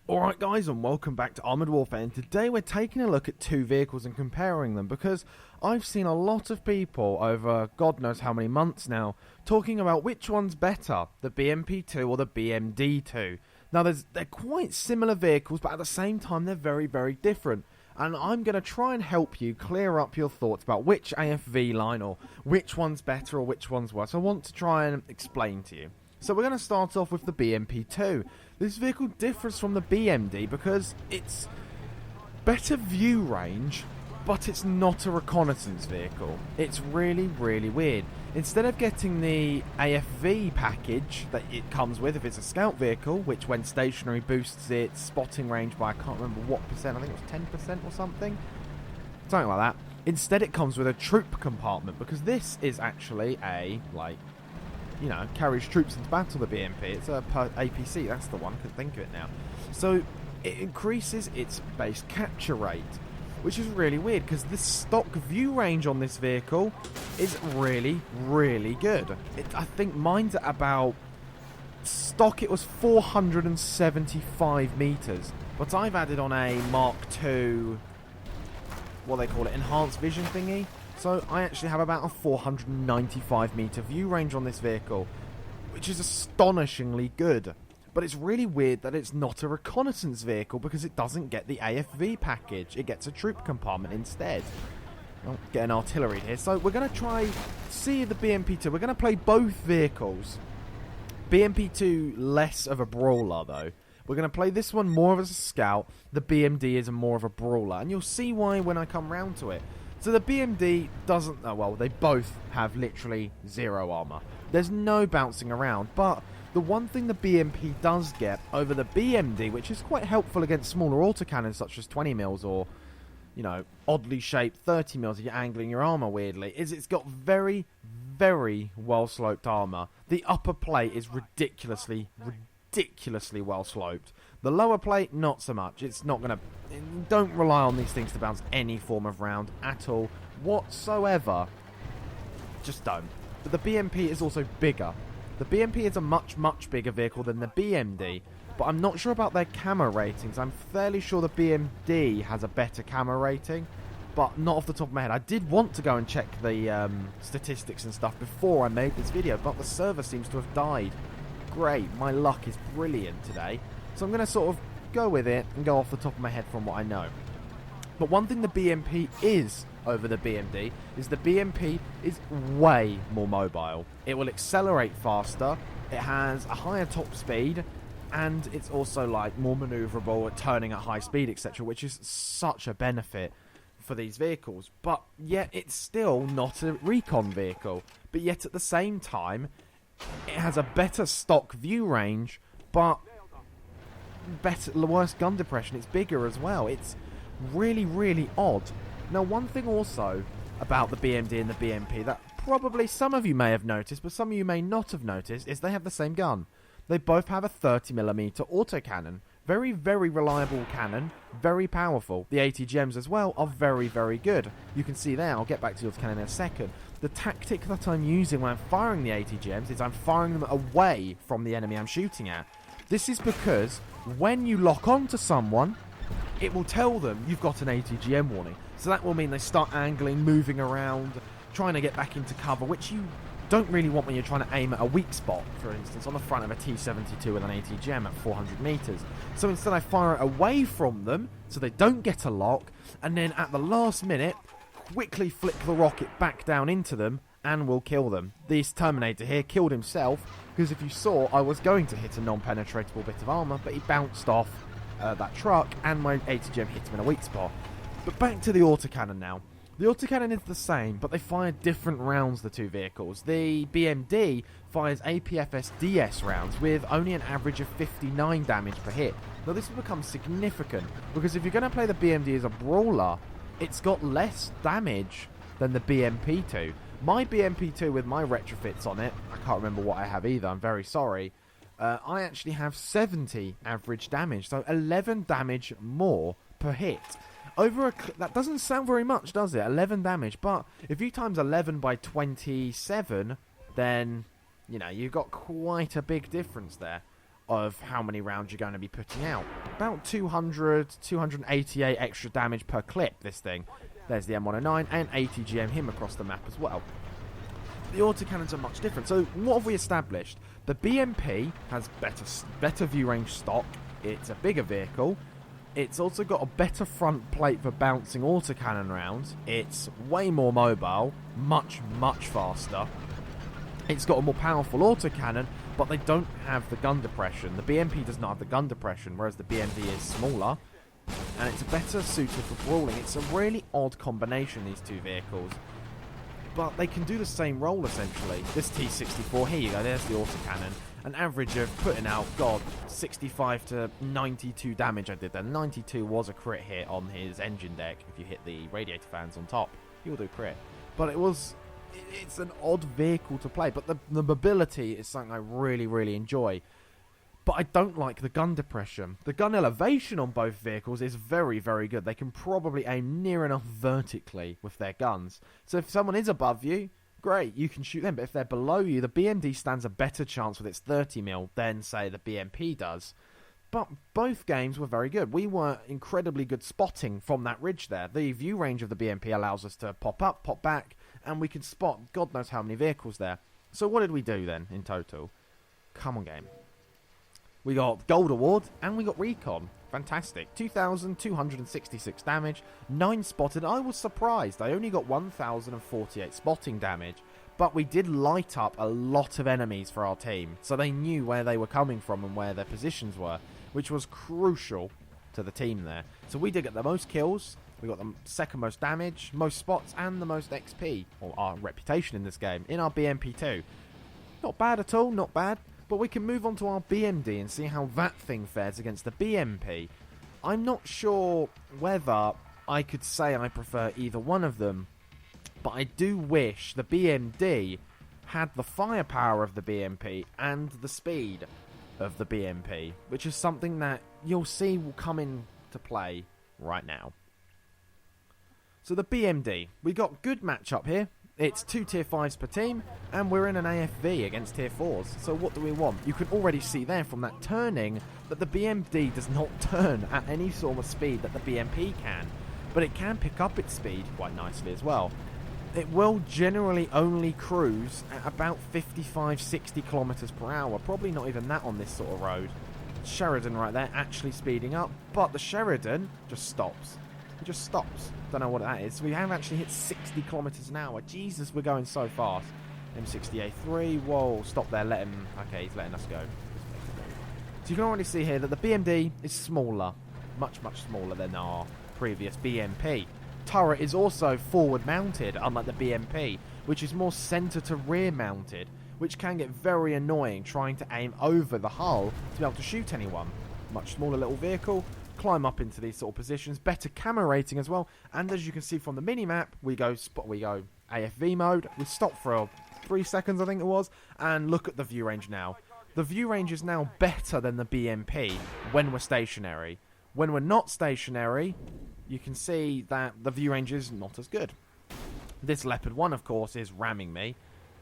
Alright guys, and welcome back to Armoured Warfare, and today we're taking a look at two vehicles and comparing them, because I've seen a lot of people over God knows how many months now talking about which one's better, the BMP-2 or the BMD-2. Now they're quite similar vehicles, but at the same time they're very, very different. And I'm going to try and help you clear up your thoughts about which AFV line or which one's better or which one's worse. I want to try and explain to you. So we're going to start off with the BMP-2. This vehicle differs from the BMD because it's better view range, but it's not a reconnaissance vehicle. It's really, really weird. Instead of getting the AFV package that it comes with if it's a scout vehicle, which when stationary boosts its spotting range by I can't remember what percent, I think it was 10% or something. Something like that. Instead it comes with a troop compartment, because this is actually a, carries troops into battle, the BMP. It's a APC, that's the one, I couldn't think of it now. So it increases its base capture rate, which is really weird, because the stock view range on this vehicle is really, really good. I think mine's at about, stock it was 475 metres, but I've added on a Mark II, what they call it, enhanced vision thingy. So I actually have about a 495 metre view range on this vehicle, which is astonishingly good. But it's really weird that it's not a reconnaissance vehicle because it doesn't get the AFV package. It gets a troop compartment instead. I'll get an artillery here. So we're going to try see the BMP-2. We're going to play both vehicles. BMP-2 less of a brawler though. We're going to play this one more as a scout. The BMD is more of a brawler. And you'll see why when I come round to it. So the BMD doesn't, they both have literally zero armour. There's no bouncing around, but the one thing the BMP does get over the BMD, which is quite helpful against smaller autocannons such as 20mm or, oddly shaped 30mm if you're angling your armour weirdly, is it's got very, very well-sloped armour. The upper plate is ridiculously well sloped. The lower plate, not so much. It's not going to... Don't rely on these things to bounce any form of round at all whatsoever. Just don't. But the BMP is also bigger. The BMP is a much, much bigger vehicle than the BMD, but I'm not sure about their camo ratings. I'm fairly sure the BMD has a better camo rating, but not off the top of my head. I did want to go and check the statistics and stuff before I made this video, but the server seems to have died. Great, my luck is brilliant today. So I'm going to sort of go with it and go off the top of my head from what I know. But one thing the BMP is over the BMD is the BMP is way more mobile. It will accelerate faster, it has a higher top speed, and it's also more maneuverable at turning at high speed, etc., which is such a benefit for these vehicles. But yet it's still not a recon vehicle. But yet at the same time, it has a better stock view range, but worse gun depression. It's bigger as well. It's really, really odd. Now, one thing also about the BMD and the BMP that probably some of you may have noticed, but some of you may not have noticed, is they have the same gun. They both have a 30mm autocannon. Very, very reliable cannon. Very powerful. The ATGMs as well are very, very good. You can see there, I'll get back to the autocannon in a second. The tactic that I'm using when I'm firing the ATGMs is I'm firing them away from the enemy I'm shooting at. This is because when you lock onto someone, it will tell them you've got an ATGM warning. So that will mean they start angling, moving around, trying to get back into cover, which you don't really want when you're trying to aim at a weak spot, for instance, on the front of a T-72 with an ATGM at 400 metres. So instead I fire it away from them, so they don't get a lock, and then at the last minute, quickly flick the rocket back down into them, and will kill them. This Terminator here killed himself, because if you saw, I was going to hit a non-penetratable bit of armour, but he bounced off that truck, and my ATGM hit him in a weak spot. But back to the autocannon now. The autocannon is the same, but they fire different rounds, the two vehicles. The BMD fires APFS DS rounds with only an average of 59 damage per hit. Now this will become significant, because if you're going to play the BMD as a brawler, it's got less damage than the BMP-2. My BMP-2 with my retrofits on it, I can't remember what I have either, I'm very sorry, I actually have 70 average damage, so 11 damage more per hit. That doesn't sound very much, does it? 11 damage, but if you times 11 by 27, then, you've got quite a big difference there. of how many rounds you're going to be putting out. About 200, 288 extra damage per clip, this thing. There's the M109 and 80 GM him across the map as well. The autocannons are much different. So what have we established? The BMP has better view range stock. It's a bigger vehicle. It's also got a better front plate for bouncing autocannon rounds. It's way more mobile, much faster. It's got a more powerful autocannon, but they don't have the gun depression. The BMP does not have the gun depression, whereas the BMD is smaller. And it's better suited for brawling. It's a really odd combination, these two vehicles. But they can do the same role, essentially. This T64, here you go, there's the autocannon. An average of putting out, 65 to 92 damage I did there. 92 was a crit hit on his engine deck. If you hit the radiator fans on top, you'll do crit. But it's an odd vehicle to play. But the mobility is something I really enjoy. But I don't like the gun depression. The gun elevation on both vehicles is very good. They can probably aim near enough vertically with their guns. So if someone is above you, great, you can shoot them. But if they're below you, the BMD stands a better chance with its 30mm than, say, the BMP does. But both games were very good. We were incredibly good spotting from that ridge there. The view range of the BMP allows us to pop up, pop back, and we can spot God knows how many vehicles there. So what did we do then in total? Come on, game. We got Gold Award, and we got Recon. Fantastic. 2,266 damage, 9 spotted. I was surprised. I only got 1,048 spotting damage, but we did light up a lot of enemies for our team, so they knew where they were coming from and where their positions were, which was crucial to the team there. So we did get the most kills, we got the second most damage, most spots, and the most XP, or our reputation in this game, in our BMP-2. Not bad at all, not bad. But we can move on to our BMD and see how that thing fares against the BMP. I'm not sure whether I could say I prefer either one of them, but I do wish the BMD had the firepower of the BMP and the speed of the BMP, which is something that you'll see will come into play right now. So the BMD, we got good matchup here. It's 2 tier 5s per team, and we're in an AFV against tier 4s. So what do we want? You can already see there from that turning that the BMD does not turn at any sort of speed that the BMP can. But it can pick up its speed quite nicely as well. It will generally only cruise at about 55-60 kilometers per hour. Probably not even that on this sort of road. Sheridan right there actually speeding up, but the Sheridan just stops. It just stops. Don't know what that is. We have actually hit 60 kilometers an hour. Jesus, we're going so fast. M60A3. Whoa, stop there. Let him. Okay, he's letting us go. So you can already see here that the BMD is smaller. Much smaller than our previous BMP. Turret is also forward mounted, unlike the BMP, which is more center to rear mounted, which can get very annoying trying to aim over the hull to be able to shoot anyone. Much smaller little vehicle. Climb up into these sort of positions, better camera rating as well, and as you can see from the mini-map, we go AFV mode, we stop for 3 seconds I think it was, and look at the view range now. The view range is now better than the BMP when we're stationary. When we're not stationary, you can see that the view range is not as good. This Leopard 1 of course is ramming me,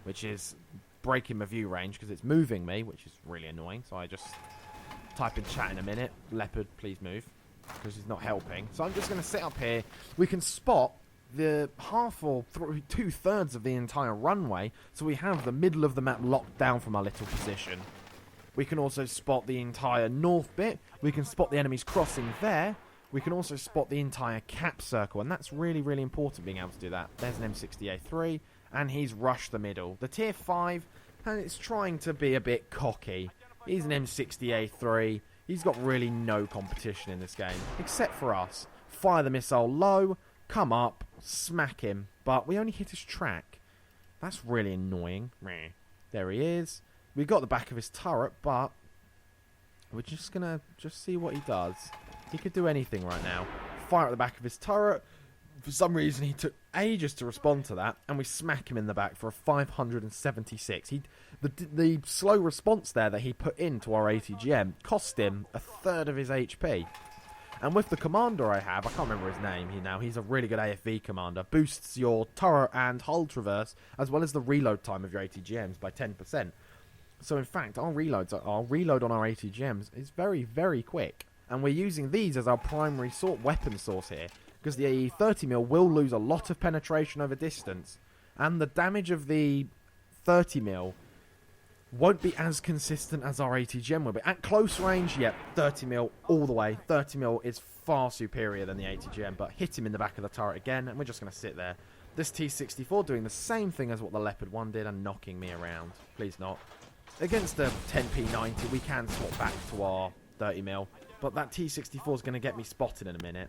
which is breaking my view range because it's moving me, which is really annoying, so I just type in chat in a minute. Leopard, please move, because he's not helping. So I'm just going to sit up here. We can spot the half or 2/3 of the entire runway, so we have the middle of the map locked down from our little position. We can also spot the entire north bit. We can spot the enemies crossing there. We can also spot the entire cap circle, and that's really important being able to do that. There's an M60A3, and he's rushed the middle. The tier 5, and it's trying to be a bit cocky. He's an M60A3. He's got really no competition in this game, except for us. Fire the missile low, come up, smack him, but we only hit his track. That's really annoying. There he is. We got the back of his turret, but we're just gonna see what he does. He could do anything right now. Fire at the back of his turret. For some reason, he took ages to respond to that, and we smack him in the back for a 576. The slow response there that he put into our ATGM cost him 1/3 of his HP. And with the commander I have, I can't remember his name he's a really good AFV commander, boosts your turret and hull traverse, as well as the reload time of your ATGMs by 10%. So in fact, our reload on our ATGMs is very, very quick. And we're using these as our primary weapon source here, because the 30mm will lose a lot of penetration over distance, and the damage of the 30mm won't be as consistent as our ATGM will be. At close range, yep, 30mm all the way. 30mm is far superior than the ATGM, but hit him in the back of the turret again, and we're just going to sit there. This T-64 doing the same thing as what the Leopard 1 did and knocking me around. Please not. Against the 10P90, we can swap back to our 30mm, but that T-64 is going to get me spotted in a minute.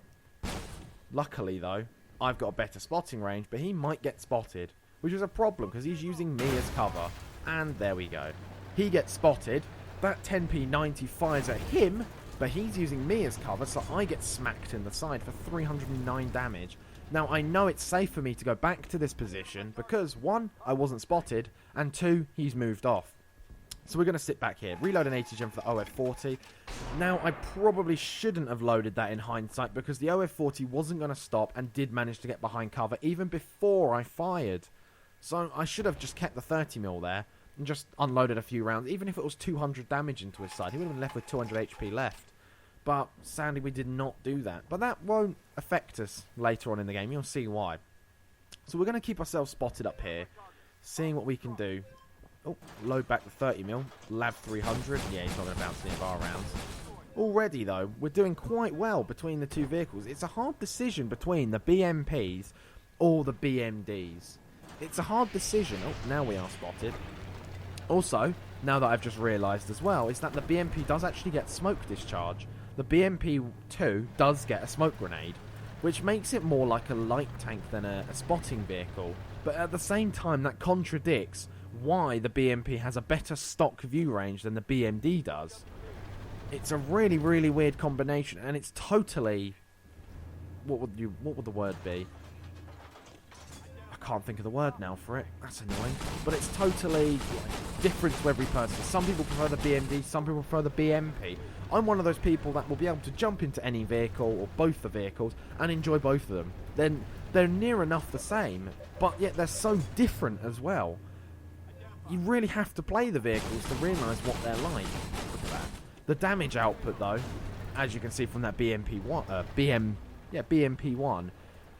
Luckily, though, I've got a better spotting range, but he might get spotted, which is a problem because he's using me as cover. And there we go. He gets spotted. That 10P90 fires at him, but he's using me as cover, so I get smacked in the side for 309 damage. Now, I know it's safe for me to go back to this position because, 1, I wasn't spotted, and 2, he's moved off. So we're going to sit back here, reload an ATGM for the OF40. Now, I probably shouldn't have loaded that in hindsight because the OF40 wasn't going to stop and did manage to get behind cover even before I fired. So I should have just kept the 30mm there and just unloaded a few rounds. Even if it was 200 damage into his side, he would have been left with 200 HP left. But sadly, we did not do that. But that won't affect us later on in the game. You'll see why. So we're going to keep ourselves spotted up here, seeing what we can do. Oh, load back the 30mm. Lav 300. Yeah, he's not going to bounce any of our rounds. Already, though, we're doing quite well between the two vehicles. It's a hard decision between the BMPs or the BMDs. It's a hard decision. Oh, now we are spotted. Also, now that I've just realised as well, is that the BMP does actually get smoke discharge. The BMP-2 does get a smoke grenade, which makes it more like a light tank than a spotting vehicle. But at the same time, that contradicts why the BMP has a better stock view range than the BMD does. It's a really, really weird combination, and it's totally... What would the word be? I can't think of the word now for it. That's annoying. But it's totally different to every person. Some people prefer the BMD, some people prefer the BMP. I'm one of those people that will be able to jump into any vehicle, or both the vehicles, and enjoy both of them. Then they're near enough the same, but yet they're so different as well. You really have to play the vehicles to realise what they're like. Look at that. The damage output, though, as you can see from that BMP-1,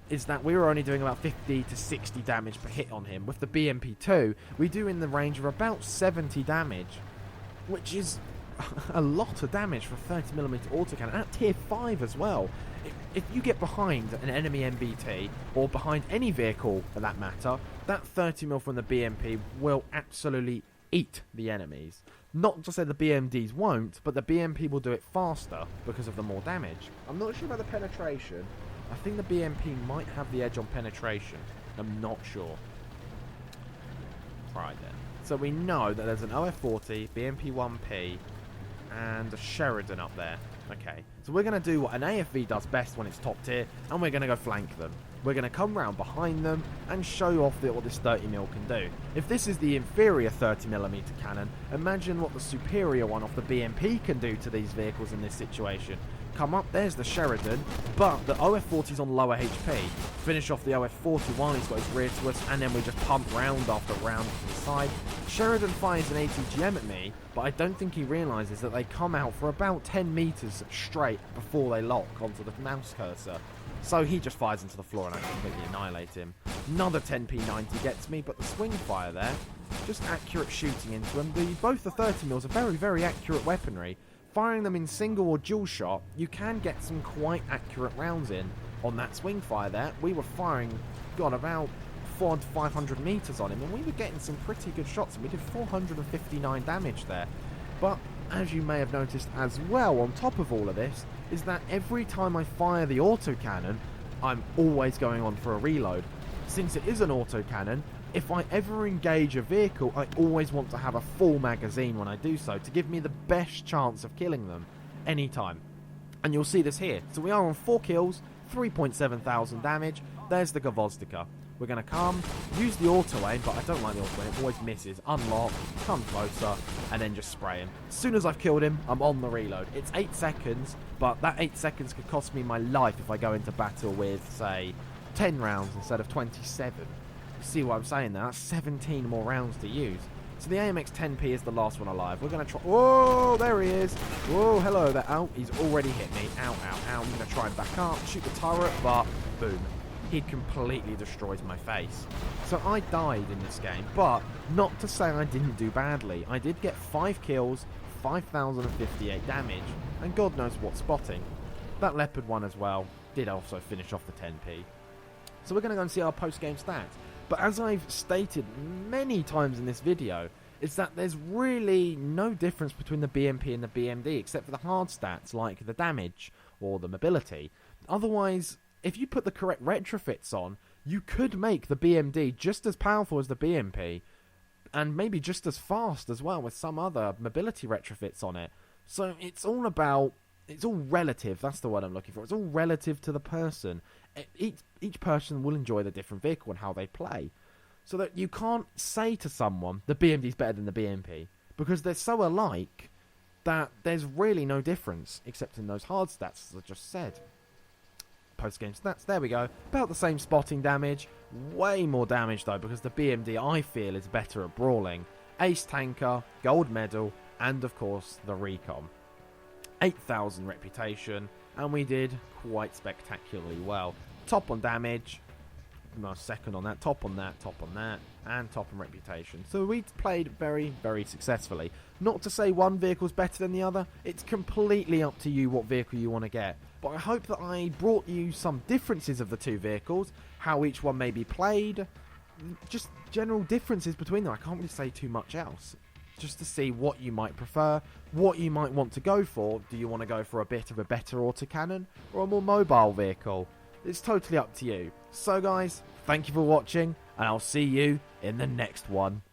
is that we were only doing about 50 to 60 damage per hit on him. With the BMP-2, we do in the range of about 70 damage, which is a lot of damage for a 30mm autocannon at tier 5 as well. If you get behind an enemy MBT, or behind any vehicle for that matter, that 30mm from the BMP will absolutely eat the enemies. Not to say the BMDs won't, but the BMP will do it faster because of the more damage. I'm not sure about the penetration. I think the BMP might have the edge on penetration. I'm not sure. Right then. So we know that there's an OF40, BMP-1P, and a Sheridan up there. Okay, so we're going to do what an AFV does best when it's top tier, and we're going to go flank them. We're going to come round behind them and show off what this 30mm can do. If this is the inferior 30mm cannon, imagine what the superior one off the BMP can do to these vehicles in this situation. Come up, there's the Sheridan, but the OF40's on lower HP. Finish off the OF40 while he's got his rear to us, and then we just pump round after round to the side. Sheridan fires an ATGM at me, but I don't think he realises that they come out for about 10 metres straight before they lock onto the mouse cursor. So he just fires into the floor and I completely annihilate him. Another 10P90 gets me, but the swing fire there, just accurate shooting into them. Both the 30mm are very, very accurate weaponry. Firing them in single or dual shot, you can get some quite accurate rounds in. On that swing fire there, we were firing, about 400 to 500 metres on him, and we were getting some pretty good shots, and we did 459 damage there. But, as you may have noticed as well, on top of all of this, is that every time I fire the autocannon, I'm always going on for a reload. Since it is an autocannon, if I ever engage a vehicle, I always want to have a full magazine when I do so, to give me the best chance of killing them, anytime. And you'll see this here. So we are on 4 kills, 3.7 thousand damage. There's the Gavozdika. We're going to come, use the auto aim, but I don't like the auto aim, it always misses. Unlock, come closer, and then just spray him. As soon as I've killed him, I'm on the reload. It's 8 seconds, but that 8 seconds could cost me my life if I go into battle with, say, 10 rounds instead of 27. You see what I'm saying there? That's 17 more rounds to use. So the AMX 10P is the last one alive. We're going to try... Whoa, there he is. Whoa, hello there. Ow, he's already hit me. Ow, ow, ow. I'm going to try and back up, shoot the turret, but boom. He'd completely destroyed my face. So I died in this game, but not to say I didn't do badly. I did get 5 kills, 5,058 damage, and God knows what spotting. That Leopard one as well did also finish off the 10P. So we're going to go and see our post-game stats. But as I've stated many times in this video, is that there's really no difference between the BMP and the BMD, except for the hard stats like the damage or the mobility. Otherwise, if you put the correct retrofits on, you could make the BMD just as powerful as the BMP, and maybe just as fast as well with some other mobility retrofits on it. So it's all about... It's all relative, that's the word I'm looking for. It's all relative to the person. Each person will enjoy the different vehicle and how they play. So that you can't say to someone, the BMD is better than the BMP. Because they're so alike that there's really no difference, except in those hard stats, as I just said. Post-game stats, there we go. About the same spotting damage. Way more damage though, because the BMD, I feel, is better at brawling. Ace tanker, gold medal, and of course, the recon. 8,000 reputation, and we did quite spectacularly well. Top on damage, no, second on that, top on that, top on that, and top on reputation. So we played very, very successfully. Not to say one vehicle's better than the other, it's completely up to you what vehicle you want to get. But I hope that I brought you some differences of the two vehicles, how each one may be played, just general differences between them. I can't really say too much else. Just to see what you might prefer, what you might want to go for. Do you want to go for a bit of a better autocannon or a more mobile vehicle? It's totally up to you. So guys, thank you for watching, and I'll see you in the next one.